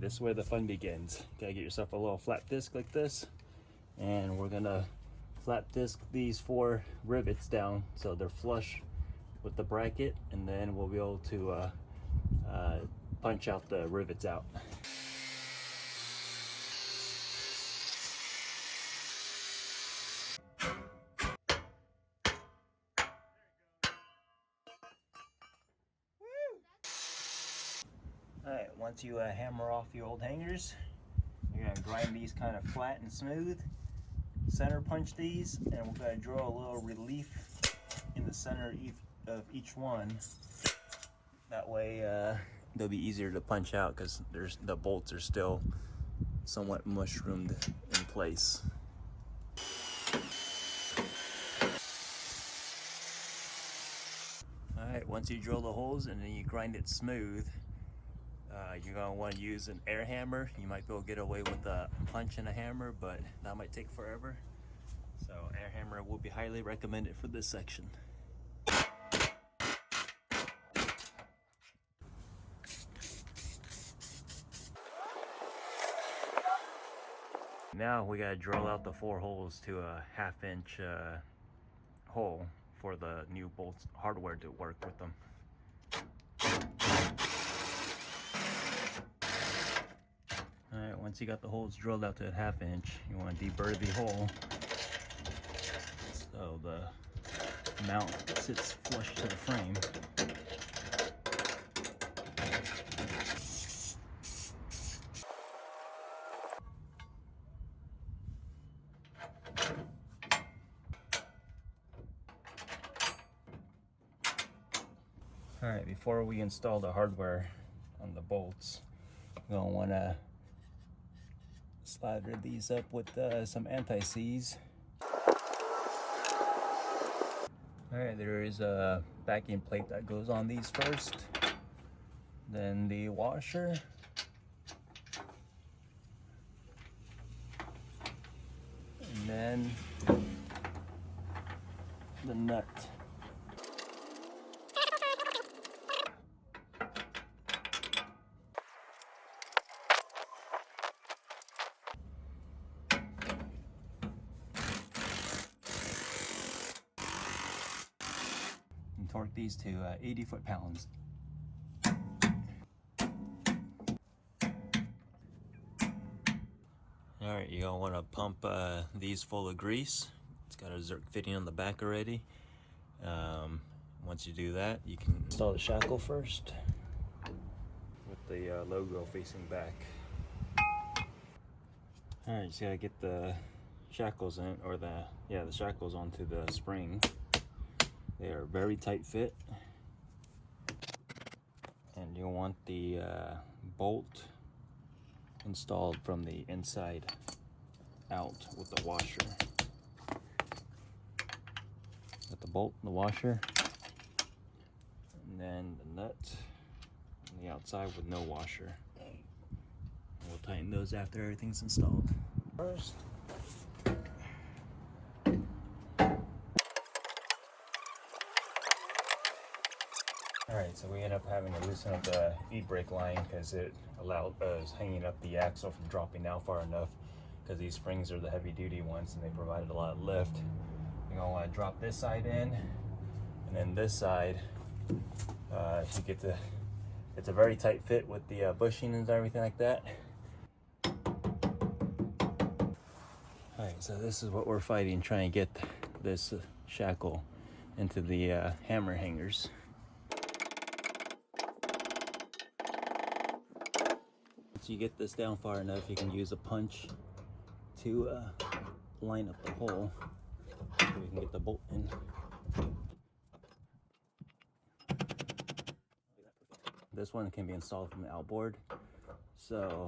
this is where the fun begins. Gotta get yourself a little flat disc like this, and we're gonna flat disc these 4 rivets down so they're flush with the bracket, and then we'll be able to punch out the rivets out. Alright, once you hammer off the old hangers, you're going to grind these kind of flat and smooth, center punch these, and we're going to draw a little relief in the center of each one. That way they'll be easier to punch out because the bolts are still somewhat mushroomed in place. Alright, once you drill the holes and then you grind it smooth, you're going to want to use an air hammer. You might be able to get away with a punch and a hammer, but that might take forever. So air hammer will be highly recommended for this section. Now we got to drill out the 4 holes to a 1/2 inch hole for the new bolts hardware to work with them. Alright, once you got the holes drilled out to a 1/2 inch, you want to deburr the hole so the mount sits flush to the frame. Alright, before we install the hardware on the bolts, you're going to want to slather these up with some anti-seize. Alright, there is a backing plate that goes on these first, then the washer, and then the nut. Torque these to 80 foot-pounds. Alright, you're gonna want to pump these full of grease. It's got a Zerk fitting on the back already. Once you do that, you can install the shackle first with the logo facing back. Alright, just gotta get the shackles in, or the shackles onto the spring. They are very tight fit, and you'll want the bolt installed from the inside out with the washer. Got the bolt and the washer, and then the nut on the outside with no washer. And we'll tighten those after everything's installed. First, alright, so we end up having to loosen up the feed brake line because it allowed us hanging up the axle from dropping down far enough, because these springs are the heavy duty ones and they provided a lot of lift. You're going to want to drop this side in, and then this side, you get the, it's a very tight fit with the bushing and everything like that. Alright, so this is what we're fighting, trying to get this shackle into the hammer hangers. Once you get this down far enough, you can use a punch to line up the hole so we can get the bolt in. This one can be installed from the outboard. So,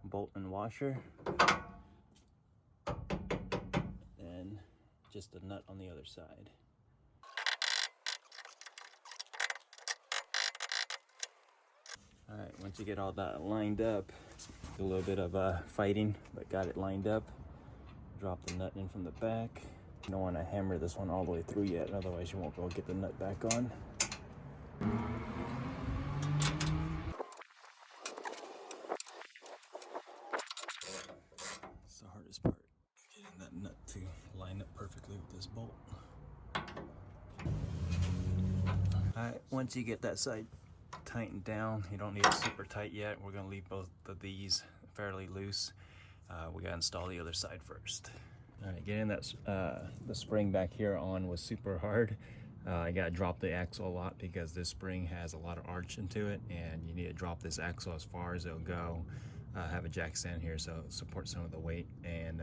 bolt and washer, and just a nut on the other side. Alright, once you get all that lined up, do a little bit of fighting, but got it lined up. Drop the nut in from the back. You don't want to hammer this one all the way through yet, otherwise you won't be able to get the nut back on. It's the hardest part, getting that nut to line up perfectly with this bolt. Alright, once you get that side tightened down, you don't need it super tight yet. We're going to leave both of these fairly loose. We got to install the other side first. Alright, getting that the spring back here on was super hard. I got to drop the axle a lot because this spring has a lot of arch into it, and you need to drop this axle as far as it'll go. Have a jack stand here so support some of the weight, and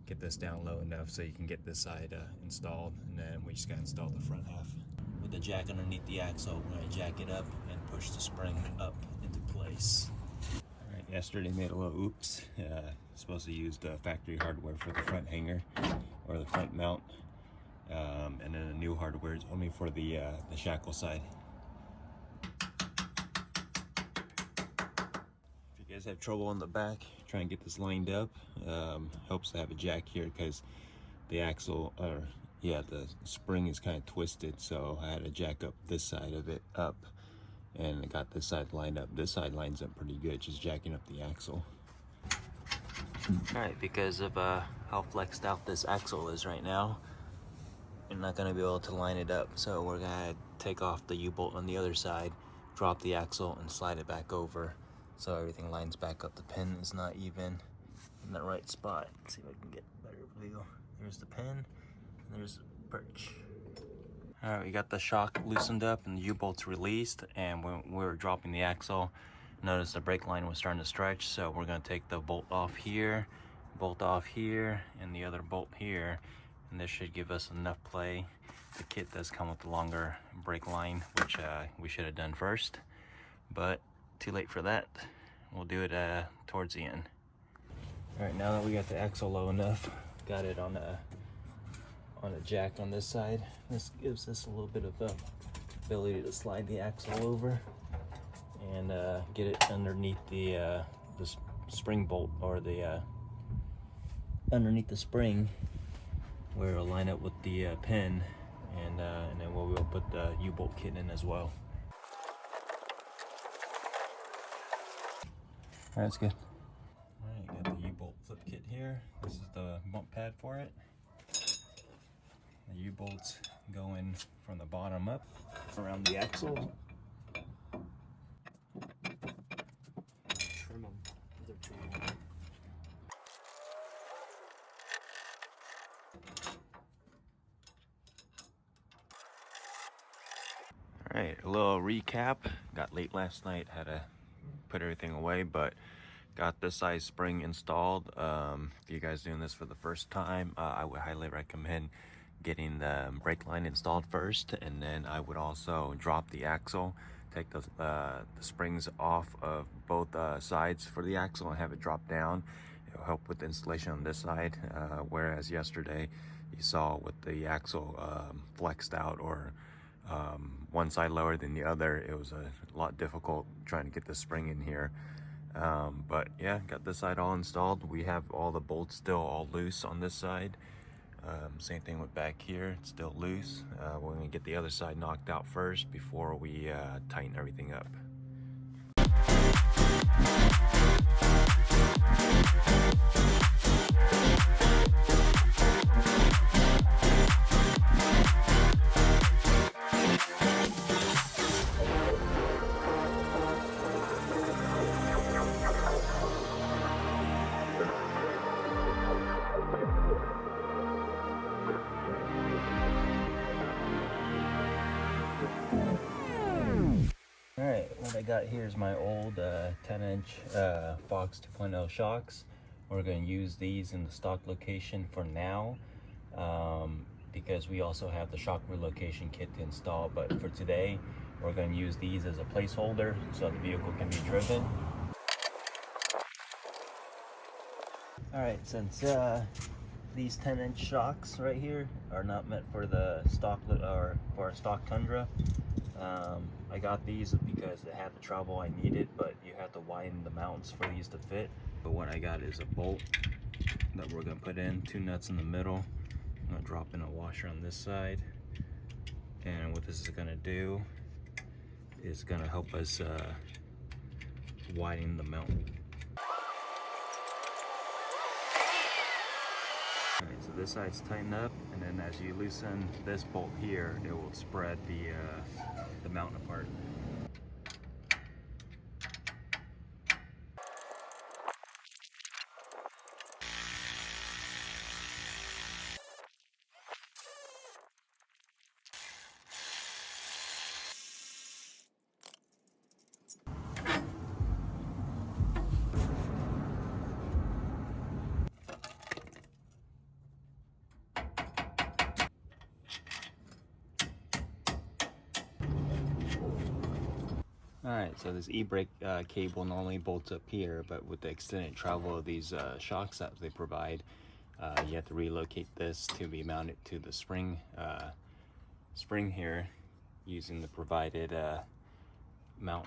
get this down low enough so you can get this side installed, and then we just got to install the front half. With the jack underneath the axle, we're going to jack it up and push the spring up into place. Alright, yesterday made a little oops. Supposed to use the factory hardware for the front hanger or the front mount. And then the new hardware is only for the shackle side. If you guys have trouble on the back, try and get this lined up. Helps to have a jack here because the axle, or yeah, the spring is kind of twisted, so I had to jack up this side of it up, and I got this side lined up. This side lines up pretty good, just jacking up the axle. Alright, because of how flexed out this axle is right now, you're not going to be able to line it up, so we're going to take off the U-bolt on the other side, drop the axle, and slide it back over so everything lines back up. The pin is not even in the right spot. Let's see if I can get a better view. There's the pin, and there's the perch. Alright, we got the shock loosened up and the U-bolt's released, and when we were dropping the axle, notice the brake line was starting to stretch, so we're going to take the bolt off here, and the other bolt here, and this should give us enough play. The kit does come with the longer brake line, which we should have done first, but too late for that. We'll do it towards the end. Alright, now that we got the axle low enough, got it on a jack on this side. This gives us a little bit of ability to slide the axle over and get it underneath the spring bolt, or the underneath the spring, where it'll line up with the pin, and then we'll put the U-bolt kit in as well. Alright, that's good. Alright, got the U-bolt flip kit here. This is the bump pad for it. The U-bolts going from the bottom up around the axle. Trim them. They're too long. Alright, a little recap. Got late last night, had to put everything away, but got this size spring installed. If you guys doing this for the first time, I would highly recommend getting the brake line installed first, and then I would also drop the axle, take the springs off of both sides for the axle and have it drop down. It'll help with the installation on this side, whereas yesterday you saw with the axle flexed out, or one side lower than the other, it was a lot difficult trying to get the spring in here. But yeah, got this side all installed. We have all the bolts still all loose on this side. Same thing with back here, it's still loose. We're gonna get the other side knocked out first before we tighten everything up. Alright, what I got here is my old 10-inch Fox 2.0 shocks. We're going to use these in the stock location for now, because we also have the shock relocation kit to install. But for today, we're going to use these as a placeholder so the vehicle can be driven. Alright, since these 10-inch shocks right here are not meant for the stock, or for a stock Tundra, I got these because they had the travel I needed, but you have to widen the mounts for these to fit. But what I got is a bolt that we're going to put in, 2 nuts in the middle. I'm going to drop in a washer on this side, and what this is going to do is going to help us widen the mount. this side's tighten up, and then as you loosen this bolt here, it will spread the mount apart. Alright, so this e-brake cable normally bolts up here, but with the extended travel of these shocks that they provide, you have to relocate this to be mounted to the spring here using the provided mount.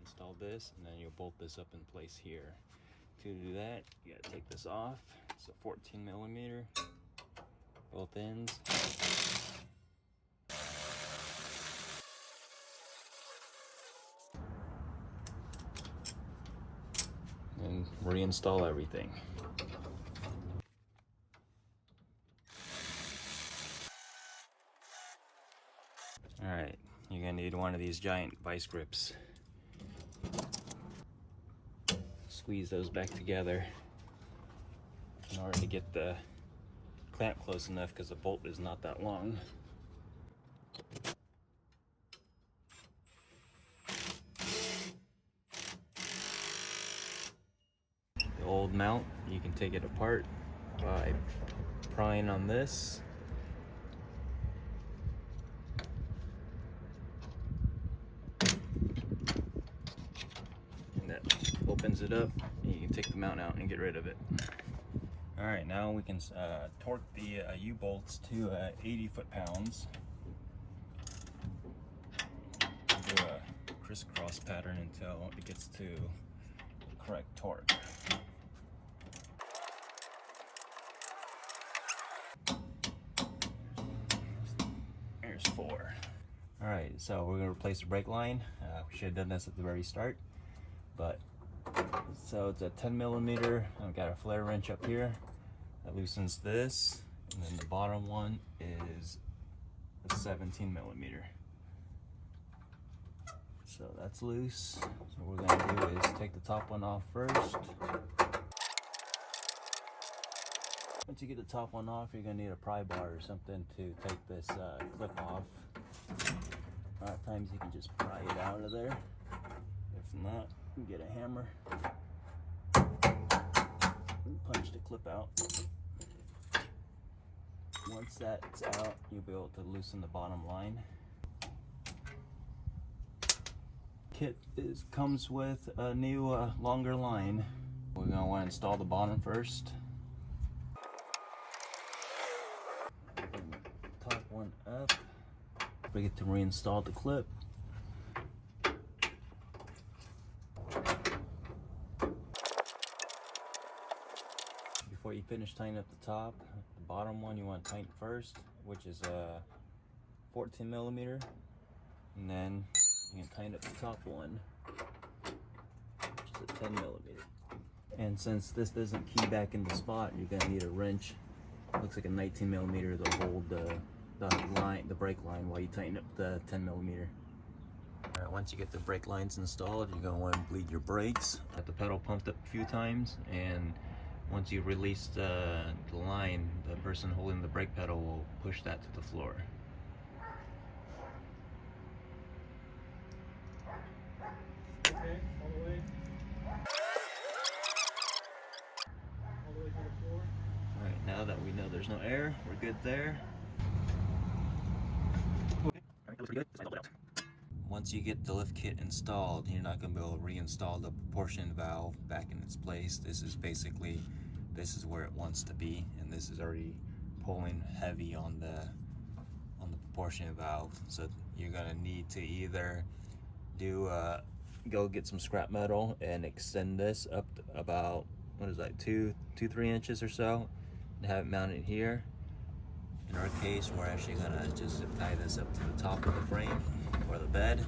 Install this, and then you'll bolt this up in place here. To do that, you gotta take this off. It's a 14mm, both ends. And reinstall everything. Alright, you're gonna need one of these giant vice grips. Squeeze those back together in order to get the clamp close enough, because the bolt is not that long. The old mount, you can take it apart by prying on this. And that opens it up, and you can take the mount out and get rid of it. Alright, now we can torque the U-bolts to 80 foot-pounds. Do a crisscross pattern until it gets to the correct torque. Here's 4. Alright, so we're going to replace the brake line. We should have done this at the very start, but so it's a 10mm. I've got a flare wrench up here that loosens this, and then the bottom one is a 17mm. So that's loose. So what we're going to do is take the top one off first. Once you get the top one off, you're going to need a pry bar or something to take this clip off. A lot of times you can just pry it out of there. If not, you can get a hammer and punch the clip out. Once that's out, you'll be able to loosen the bottom line. Kit comes with a new longer line. We're going to want to install the bottom first. Bring the top one up. Forget to reinstall the clip. Before you finish tightening up the top, the bottom one you want to tighten first, which is a 14mm, and then you can tighten up the top one, which is a 10mm. And since this doesn't key back in the spot, you're going to need a wrench. Looks like a 19mm to hold the brake line while you tighten up the 10mm. Alright, once you get the brake lines installed, you're going to want to bleed your brakes. Get the pedal pumped up a few times, and once you release the line, the person holding the brake pedal will push that to the floor. Okay, all the way. All the way to the floor. Alright, now that we know there's no air, we're good there. Okay. Alright, that was pretty good. Once you get the lift kit installed, you're not going to be able to reinstall the proportion valve back in its place. This is where it wants to be, and this is already pulling heavy on the proportion valve. So you're going to need to either go get some scrap metal and extend this up to about, what is that, 2-3 inches or so, and have it mounted here. In our case, we're actually gonna just tie this up to the top of the frame or the bed,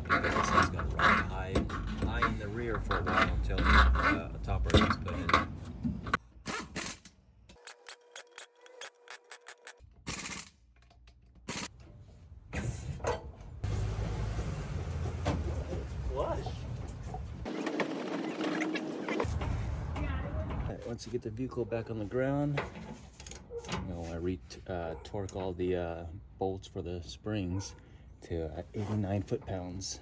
because this is gonna ride high in the rear for a while until a topper is put in. once you get the vehicle back on the ground, you know, I torque all the bolts for the springs to 89 foot-pounds.